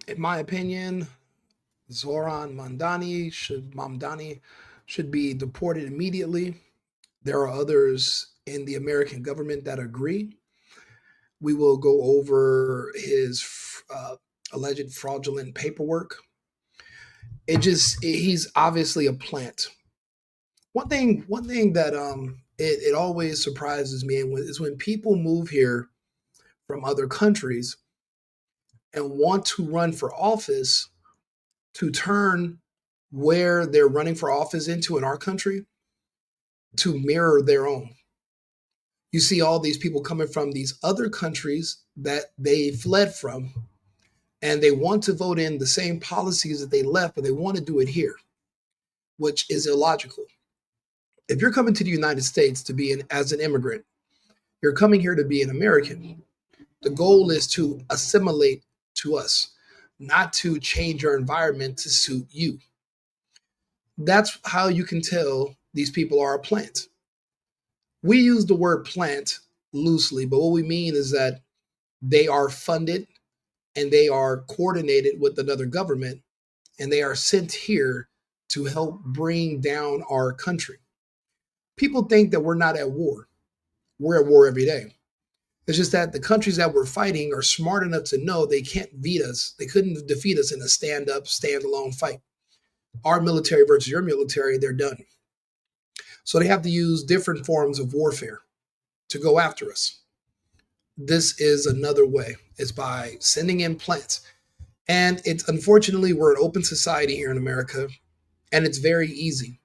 In my opinion, Zohran Mamdani should be deported immediately. There are others in the American government that agree. We will go over his alleged fraudulent paperwork. He's obviously a plant. One thing that it always surprises me is when people move here from other countries and want to run for office to turn where they're running for office into in our country to mirror their own. You see all these people coming from these other countries that they fled from, and they want to vote in the same policies that they left, but they want to do it here, which is illogical. If you're coming to the United States to be as an immigrant, you're coming here to be an American. The goal is to assimilate to us, not to change your environment to suit you. That's how you can tell these people are a plant. We use the word plant loosely, but what we mean is that they are funded and they are coordinated with another government and they are sent here to help bring down our country. People think that we're not at war. We're at war every day. It's just that the countries that we're fighting are smart enough to know they can't beat us. They couldn't defeat us in a stand up, standalone fight. Our military versus your military, they're done. So they have to use different forms of warfare to go after us. This is another way. It's by sending in plants. And it's unfortunately, we're an open society here in America, and it's very easy.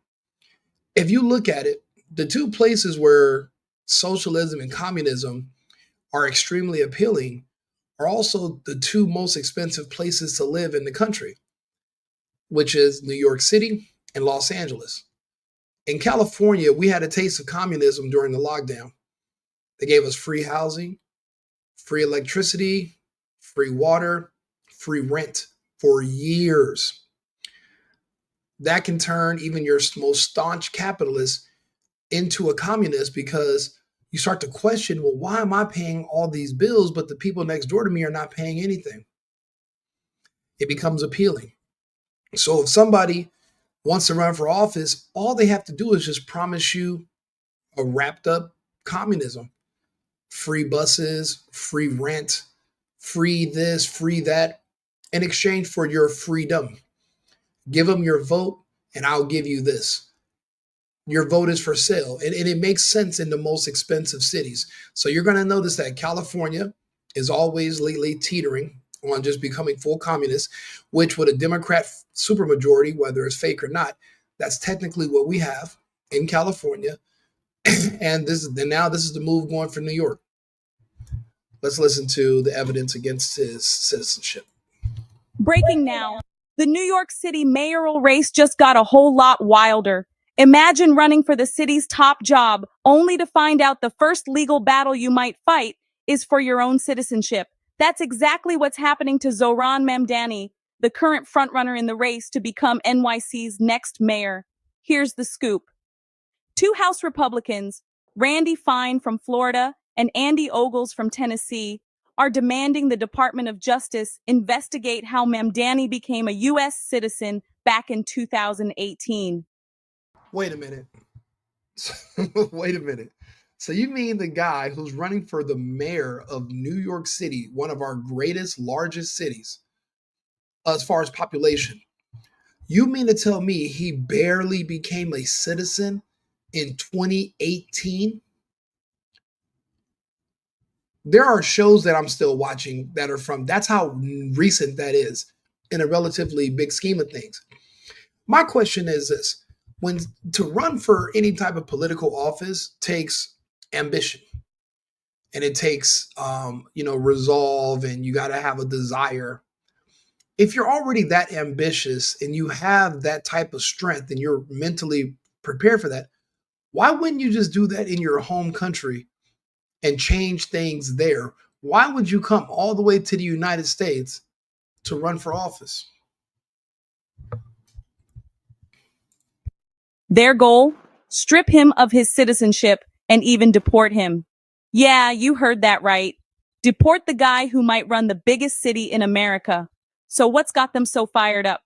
If you look at it, the two places where socialism and communism are extremely appealing are also the two most expensive places to live in the country, which is New York City and Los Angeles. In California, we had a taste of communism during the lockdown. They gave us free housing, free electricity, free water, free rent for years. That can turn even your most staunch capitalist into a communist because you start to question, well, why am I paying all these bills, but the people next door to me are not paying anything? It becomes appealing. So if somebody wants to run for office, all they have to do is just promise you a wrapped up communism: free buses, free rent, free this, free that, in exchange for your freedom. Give them your vote, and I'll give you this. Your vote is for sale. And it makes sense in the most expensive cities. So you're going to notice that California is always lately teetering on just becoming full communist, which with a Democrat supermajority, whether it's fake or not, that's technically what we have in California. And now this is the move going for New York. Let's listen to the evidence against his citizenship. Breaking now. The New York City mayoral race just got a whole lot wilder. Imagine running for the city's top job, only to find out the first legal battle you might fight is for your own citizenship. That's exactly what's happening to Zohran Mamdani, the current frontrunner in the race to become NYC's next mayor. Here's the scoop. Two House Republicans, Randy Fine from Florida and Andy Ogles from Tennessee, are demanding the Department of Justice investigate how Mamdani became a U.S. citizen back in 2018. Wait a minute. Wait a minute. So you mean the guy who's running for the mayor of New York City, one of our greatest, largest cities, as far as population, you mean to tell me he barely became a citizen in 2018? There are shows that I'm still watching that are from, that's how recent that is in a relatively big scheme of things. My question is this: when to run for any type of political office takes ambition and it takes resolve, and you got to have a desire. If you're already that ambitious and you have that type of strength and you're mentally prepared for that, why wouldn't you just do that in your home country and change things there? Why would you come all the way to the United States to run for office? Their goal? Strip him of his citizenship and even deport him. Yeah, you heard that right. Deport the guy who might run the biggest city in America. So what's got them so fired up?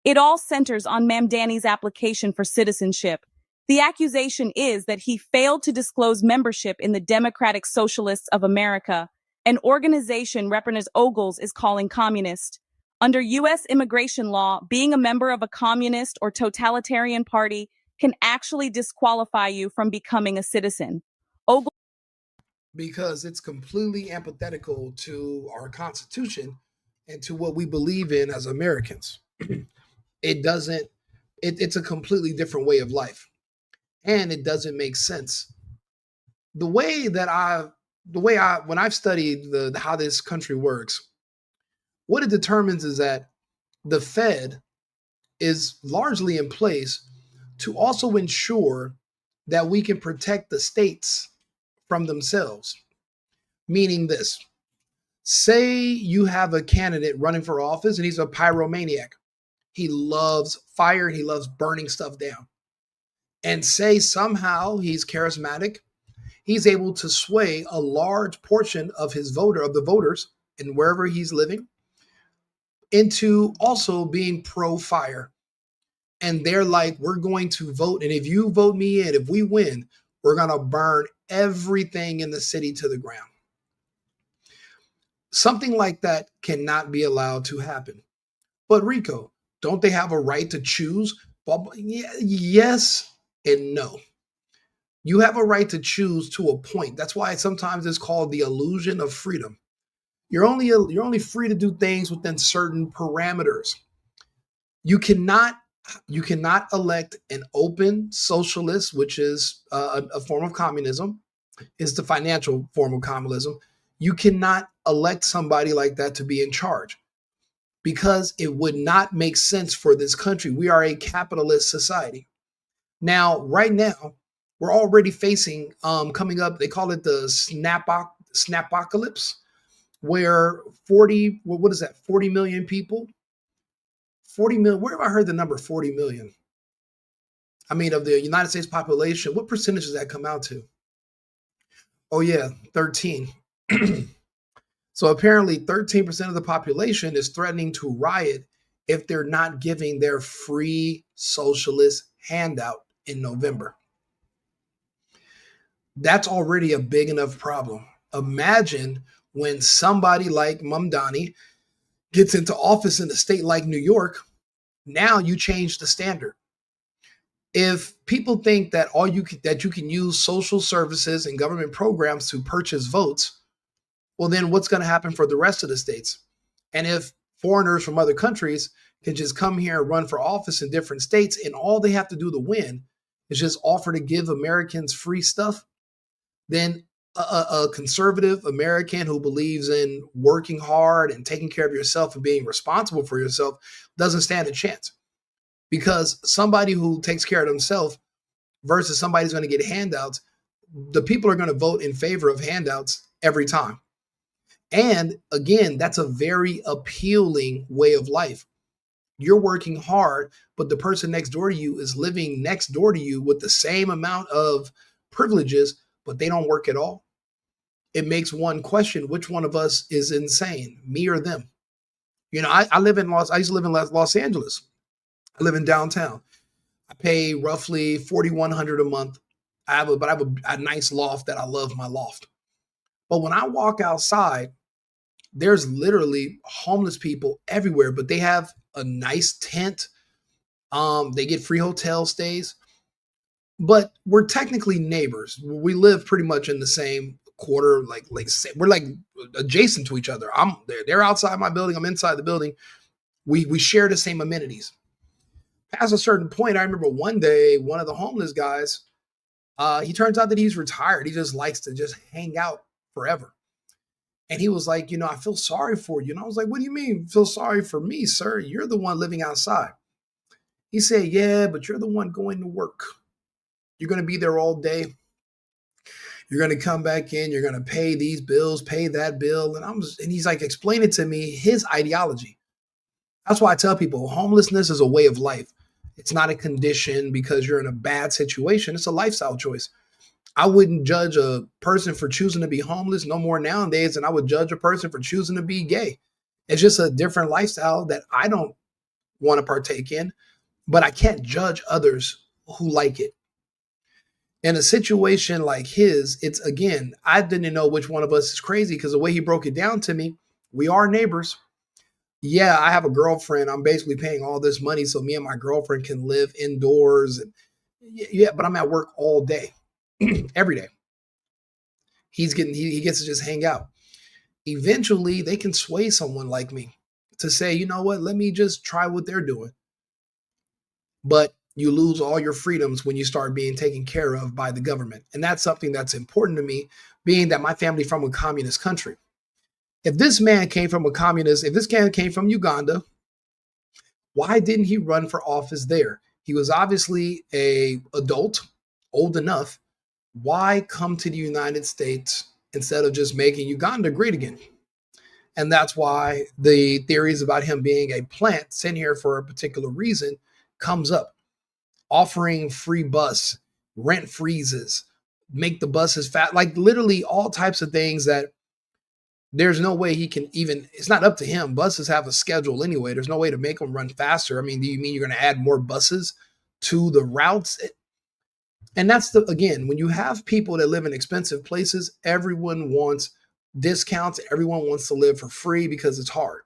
It all centers on Mamdani's application for citizenship. The accusation is that he failed to disclose membership in the Democratic Socialists of America, an organization Representative Ogles is calling communist. Under U.S. immigration law, being a member of a communist or totalitarian party can actually disqualify you from becoming a citizen. Ogles because it's completely antithetical to our Constitution and to what we believe in as Americans. It doesn't, it's a completely different way of life. And it doesn't make sense. The way that when I've studied how this country works, what it determines is that the Fed is largely in place to also ensure that we can protect the states from themselves. Meaning this, say you have a candidate running for office and he's a pyromaniac. He loves fire and he loves burning stuff down. And say somehow he's charismatic, he's able to sway a large portion of the voters and wherever he's living into also being pro fire. And they're like, we're going to vote. And if you vote me in, if we win, we're going to burn everything in the city to the ground. Something like that cannot be allowed to happen. But Rico, don't they have a right to choose? Yes and no. You have a right to choose to a point. That's why sometimes it's called the illusion of freedom. You're only free to do things within certain parameters. You cannot elect an open socialist, which is a form of communism, is the financial form of communism. You cannot elect somebody like that to be in charge because it would not make sense for this country. We are a capitalist society. Now, right now, we're already facing coming up. They call it the snapocalypse, where 40, what is that? 40 million people. 40 million. Where have I heard the number 40 million? I mean, of the United States population, what percentage does that come out to? Oh yeah, 13. So apparently 13% of the population is threatening to riot if they're not giving their free socialist handout in November. That's already a big enough problem. Imagine when somebody like Mamdani gets into office in a state like New York. Now you change the standard. If people think that that you can use social services and government programs to purchase votes, well, then what's going to happen for the rest of the states? And if foreigners from other countries can just come here and run for office in different states, and all they have to do to win is just offer to give Americans free stuff, then a conservative American who believes in working hard and taking care of yourself and being responsible for yourself doesn't stand a chance. Because somebody who takes care of themselves versus somebody who's going to get handouts, the people are going to vote in favor of handouts every time. And again, that's a very appealing way of life. You're working hard, but the person next door to you is living next door to you with the same amount of privileges, but they don't work at all. It makes one question, which one of us is insane, me or them? You know, I used to live in Los Angeles. I live in downtown. I pay roughly $4,100 a month. I have a nice loft that I love my loft. But when I walk outside, there's literally homeless people everywhere, but they have a nice tent. They get free hotel stays, but we're technically neighbors. We live pretty much in the same quarter, like we're like adjacent to each other. I'm there. They're outside my building. I'm inside the building. We share the same amenities. Past a certain point, I remember one day, one of the homeless guys, he turns out that he's retired. He just likes to just hang out forever. And he was like, I feel sorry for you. And I was like, what do you mean feel sorry for me, sir? You're the one living outside. He said, yeah, but you're the one going to work. You're going to be there all day. You're going to come back in. You're going to pay these bills, pay that bill. And he's like, explaining to me his ideology. That's why I tell people homelessness is a way of life. It's not a condition because you're in a bad situation. It's a lifestyle choice. I wouldn't judge a person for choosing to be homeless no more nowadays than I would judge a person for choosing to be gay. It's just a different lifestyle that I don't want to partake in, but I can't judge others who like it. In a situation like his, it's again, I didn't know which one of us is crazy because the way he broke it down to me, we are neighbors. Yeah, I have a girlfriend. I'm basically paying all this money so me and my girlfriend can live indoors. And yeah, but I'm at work all day, every day. He gets to just hang out. Eventually, they can sway someone like me to say, you know what, let me just try what they're doing. But you lose all your freedoms when you start being taken care of by the government. And that's something that's important to me, being that my family from a communist country. If this man came from a communist, if this man came from Uganda, why didn't he run for office there? He was obviously a adult, old enough. Why come to the United States instead of just making Uganda great again? And that's why the theories about him being a plant sent here for a particular reason comes up. Offering free bus, rent freezes, make the buses fat, like literally all types of things that there's no way he can even, it's not up to him. Buses have a schedule anyway. There's no way to make them run faster. I mean, do you mean you're going to add more buses to the routes? And that's the, again, when you have people that live in expensive places, everyone wants discounts. Everyone wants to live for free because it's hard.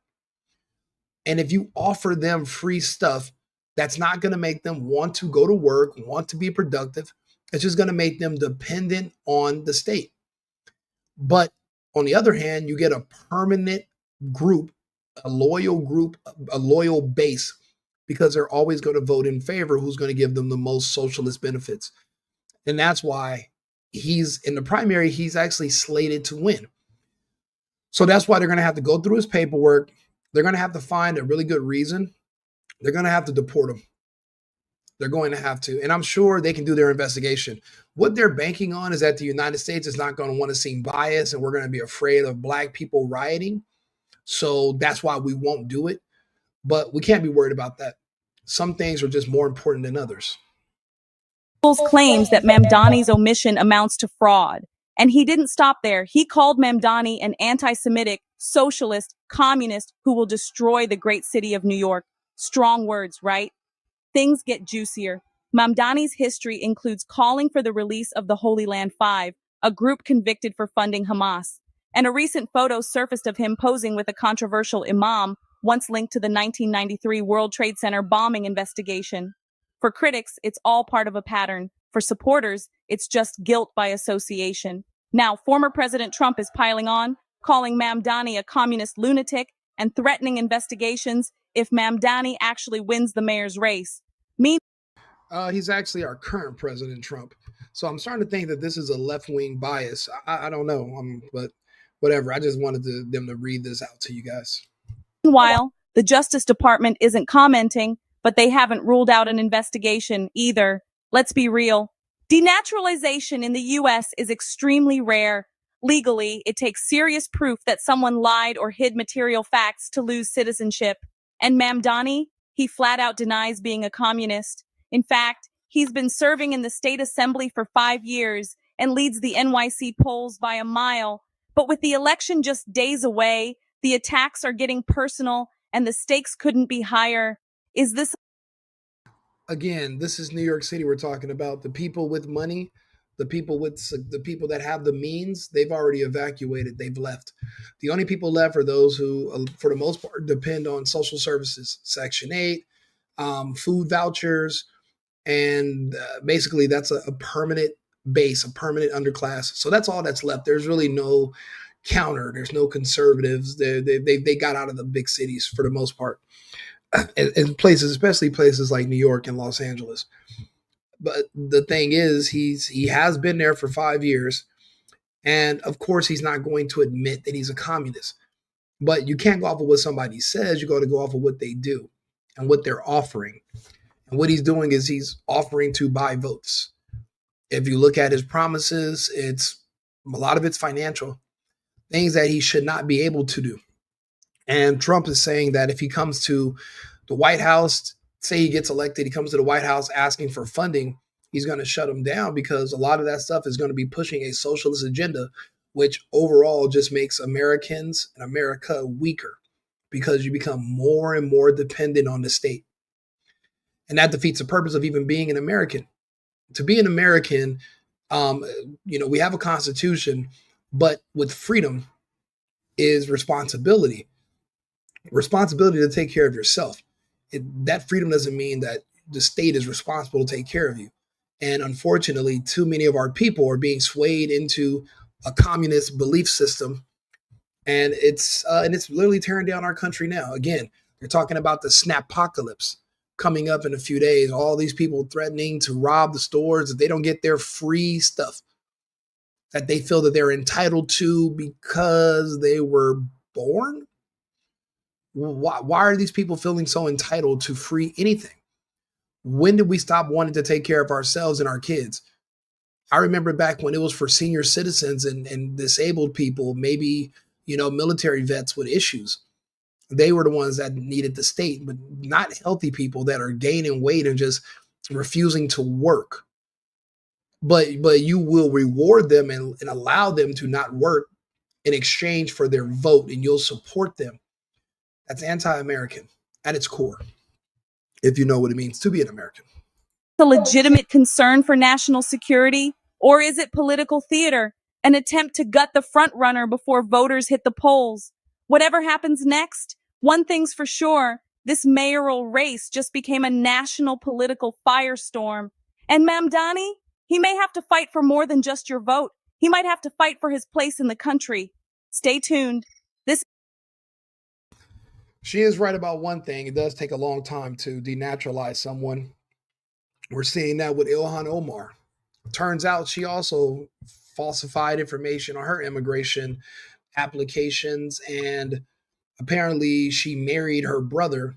And if you offer them free stuff, that's not going to make them want to go to work, want to be productive. It's just going to make them dependent on the state. But on the other hand, you get a permanent group, a loyal base, because they're always going to vote in favor who's going to give them the most socialist benefits. And that's why he's in the primary, he's actually slated to win. So that's why they're going to have to go through his paperwork. They're going to have to find a really good reason. They're going to have to deport him. They're going to have to. And I'm sure they can do their investigation. What they're banking on is that the United States is not going to want to seem biased and we're going to be afraid of black people rioting. So that's why we won't do it. But we can't be worried about that. Some things are just more important than others. Claims that Mamdani's omission amounts to fraud. And he didn't stop there. He called Mamdani an anti-Semitic, socialist, communist who will destroy the great city of New York. Strong words, right? Things get juicier. Mamdani's history includes calling for the release of the Holy Land Five, a group convicted for funding Hamas. And a recent photo surfaced of him posing with a controversial imam, once linked to the 1993 World Trade Center bombing investigation. For critics, it's all part of a pattern. For supporters, it's just guilt by association. Now, former President Trump is piling on, calling Mamdani a communist lunatic and threatening investigations if Mamdani actually wins the mayor's race. He's actually our current President Trump. So I'm starting to think that this is a left wing bias. I don't know, but whatever. I just wanted them to read this out to you guys. Meanwhile, the Justice Department isn't commenting, but they haven't ruled out an investigation either. Let's be real. Denaturalization in the US is extremely rare. Legally, it takes serious proof that someone lied or hid material facts to lose citizenship. And Mamdani, he flat out denies being a communist. In fact, he's been serving in the state assembly for 5 years and leads the NYC polls by a mile. But with the election just days away, the attacks are getting personal and the stakes couldn't be higher. Is this Again, this is New York City we're talking about. The people with money, the people that have the means, they've already evacuated. They've left. The only people left are those who, for the most part, depend on social services, Section 8, food vouchers, and basically that's a permanent base, a permanent underclass. So that's all that's left. There's really no counter. There's no conservatives. They got out of the big cities for the most part, and places, especially places like New York and Los Angeles. But the thing is, he has been there for 5 years, and of course, he's not going to admit that he's a communist. But you can't go off of what somebody says. You got to go off of what they do and what they're offering. And what he's doing is he's offering to buy votes. If you look at his promises, it's a lot of it's financial, things that he should not be able to do. And Trump is saying that if he comes to the White House, say he gets elected, he comes to the White House asking for funding, he's going to shut him down because a lot of that stuff is going to be pushing a socialist agenda, which overall just makes Americans and America weaker. because you become more and more dependent on the state. And that defeats the purpose of even being an American. To be an American, um, we have a constitution, but with freedom is responsibility. Responsibility to take care of yourself. That freedom doesn't mean that the state is responsible to take care of you. And unfortunately, too many of our people are being swayed into a communist belief system, and it's literally tearing down our country now. Again, they're talking about the snap-apocalypse coming up in a few days. All these people threatening to rob the stores if they don't get their free stuff that they feel that they're entitled to because they were born. Why are these people feeling so entitled to free anything? When did we stop wanting to take care of ourselves and our kids? I remember back when it was for senior citizens and disabled people, maybe, military vets with issues. They were the ones that needed the state, but not healthy people that are gaining weight and just refusing to work. But you will reward them and allow them to not work in exchange for their vote, and you'll support them. That's anti-American at its core, if you know what it means to be an American. A legitimate concern for national security? Or is it political theater, an attempt to gut the front runner before voters hit the polls? Whatever happens next, one thing's for sure, this mayoral race just became a national political firestorm. And Mamdani, he may have to fight for more than just your vote. He might have to fight for his place in the country. Stay tuned. This She is right about one thing. It does take a long time to denaturalize someone. We're seeing that with Ilhan Omar. Turns out she also falsified information on her immigration applications, and apparently she married her brother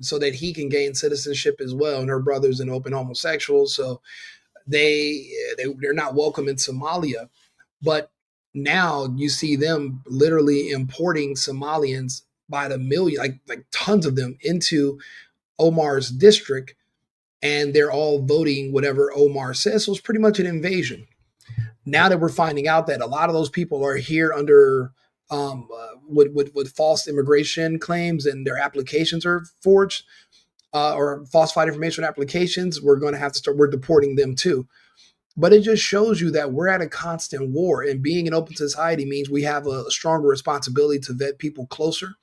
so that he can gain citizenship as well. And her brother's an open homosexual, so they're not welcome in Somalia. But now you see them literally importing Somalians by the million, like tons of them into Omar's district, and they're all voting whatever Omar says. So it's pretty much an invasion. Now that we're finding out that a lot of those people are here under with false immigration claims and their applications are forged or falsified information applications, we're going to have to start. We're deporting them too. But it just shows you that we're at a constant war, and being an open society means we have a stronger responsibility to vet people closer,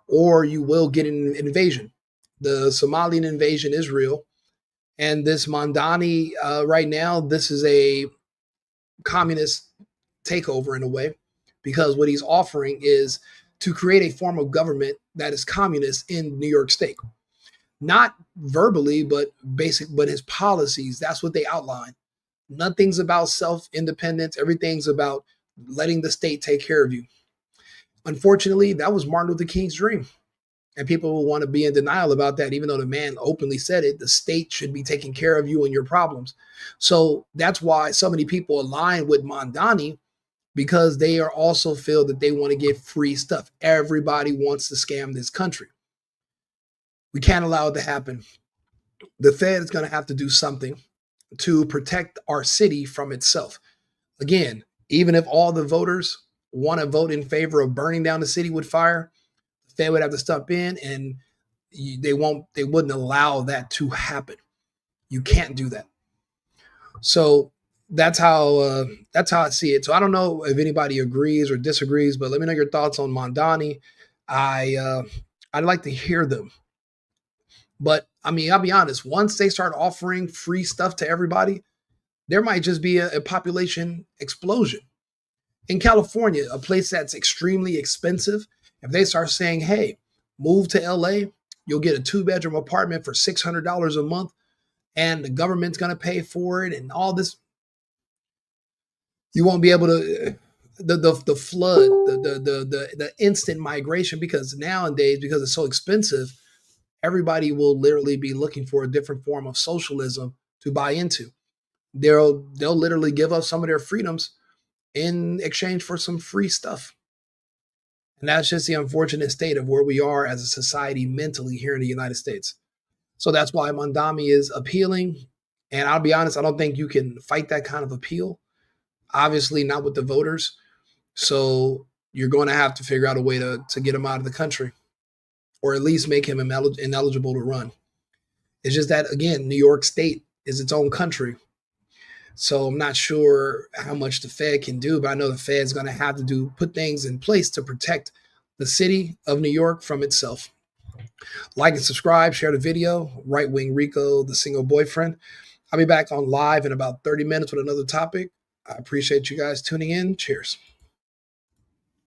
or you will get an invasion. The Somalian invasion is real, and this Mamdani right now, this is a communist takeover in a way, because what he's offering is to create a form of government that is communist in New York State. Not verbally, but his policies, that's what they outline. Nothing's about self-independence. Everything's about letting the state take care of you. Unfortunately, that was Martin Luther King's dream. And people will want to be in denial about that, even though the man openly said it. The state should be taking care of you and your problems. So that's why so many people align with Mamdani, because they are also feel that they want to get free stuff. Everybody wants to scam this country. We can't allow it to happen. The Fed is going to have to do something to protect our city from itself. Again, even if all the voters want to vote in favor of burning down the city with fire, the Fed would have to step in, and they wouldn't allow that to happen. You can't do that. So that's how I see it. So I don't know if anybody agrees or disagrees, but let me know your thoughts on Mamdani. I'd like to hear them. But I mean, I'll be honest. Once they start offering free stuff to everybody, there might just be a population explosion. In California, a place that's extremely expensive, if they start saying, hey, move to LA, you'll get a 2-bedroom apartment for $600 a month, and the government's going to pay for it, and all this, you won't be able to. The flood, the instant migration, because nowadays, because it's so expensive, everybody will literally be looking for a different form of socialism to buy into. They'll literally give up some of their freedoms in exchange for some free stuff. And that's just the unfortunate state of where we are as a society mentally here in the United States. So that's why Mamdani is appealing. And I'll be honest, I don't think you can fight that kind of appeal. Obviously, not with the voters. So you're going to have to figure out a way to get them out of the country. or at least make him ineligible to run. It's just that, again, New York State is its own country. So I'm not sure how much the Fed can do, but I know the Fed's going to have to put things in place to protect the city of New York from itself. Like and subscribe, share the video. Right wing Rico, the single boyfriend. I'll be back on live in about 30 minutes with another topic. I appreciate you guys tuning in. Cheers.